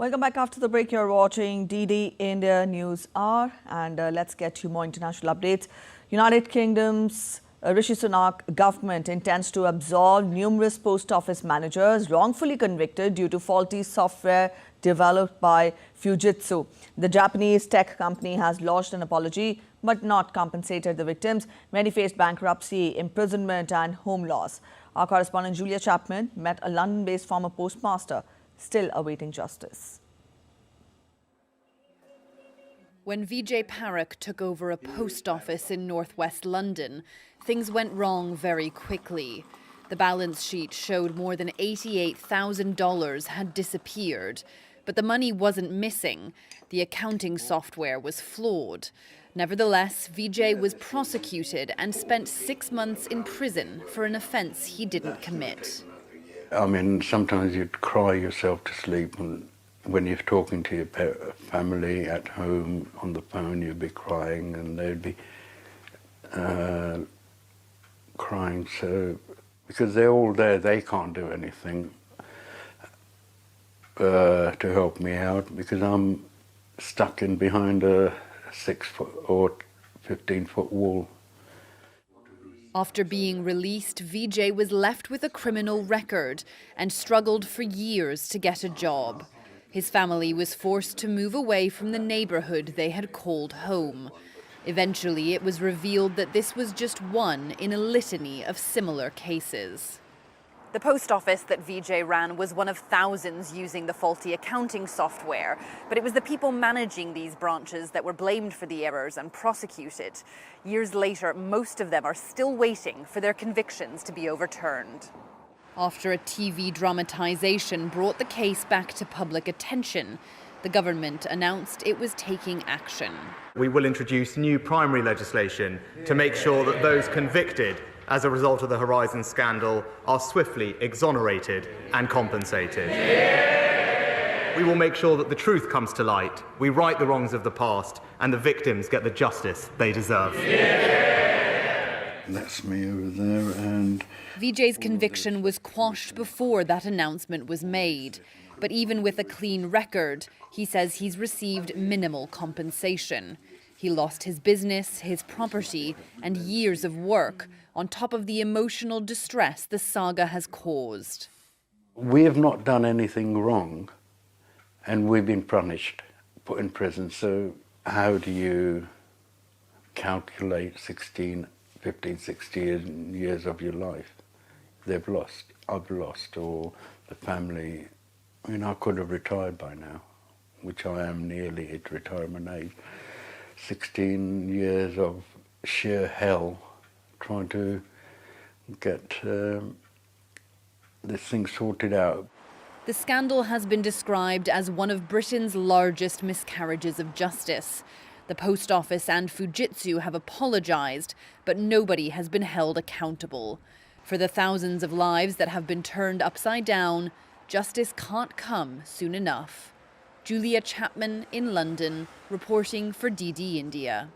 Welcome back after the break. You're watching DD India News Hour, and let's get you more international updates. United Kingdom's Rishi Sunak government intends to absolve numerous post office managers wrongfully convicted due to faulty software developed by Fujitsu. The Japanese tech company has lodged an apology but not compensated the victims. Many faced bankruptcy, imprisonment and home loss. Our correspondent Julia Chapman met a London-based former postmaster still awaiting justice. When Vijay Parakh took over a post office in northwest London, things went wrong very quickly. The balance sheet showed more than $88,000 had disappeared. But the money wasn't missing. The accounting software was flawed. Nevertheless, Vijay was prosecuted and spent 6 months in prison for an offence he didn't commit. I mean, sometimes you'd cry yourself to sleep when you're talking to your family at home on the phone. You'd be crying and they'd be crying, so because they're all there, they can't do anything to help me out because I'm stuck in behind a 6-foot or 15-foot wall. After being released, Vijay was left with a criminal record and struggled for years to get a job. His family was forced to move away from the neighborhood they had called home. Eventually, it was revealed that this was just one in a litany of similar cases. The post office that Vijay ran was one of thousands using the faulty accounting software, but it was the people managing these branches that were blamed for the errors and prosecuted. Years later, most of them are still waiting for their convictions to be overturned. After a TV dramatization brought the case back to public attention, the government announced it was taking action. We will introduce new primary legislation to make sure that those convicted as a result of the Horizon scandal are swiftly exonerated and compensated. Yeah! We will make sure that the truth comes to light, we right the wrongs of the past, and the victims get the justice they deserve. Yeah! That's me over there, and Vijay's conviction was quashed before that announcement was made. But even with a clean record, he says he's received minimal compensation. He lost his business, his property, and years of work, on top of the emotional distress the saga has caused. We have not done anything wrong, and we've been punished, put in prison. So how do you calculate 15, 16 years of your life? They've lost, I've lost, or the family. I mean, I could have retired by now, which I am nearly at retirement age. 16 years of sheer hell trying to get this thing sorted out. The scandal has been described as one of Britain's largest miscarriages of justice. The Post Office and Fujitsu have apologised, but nobody has been held accountable. For the thousands of lives that have been turned upside down, justice can't come soon enough. Julia Chapman in London, reporting for DD India.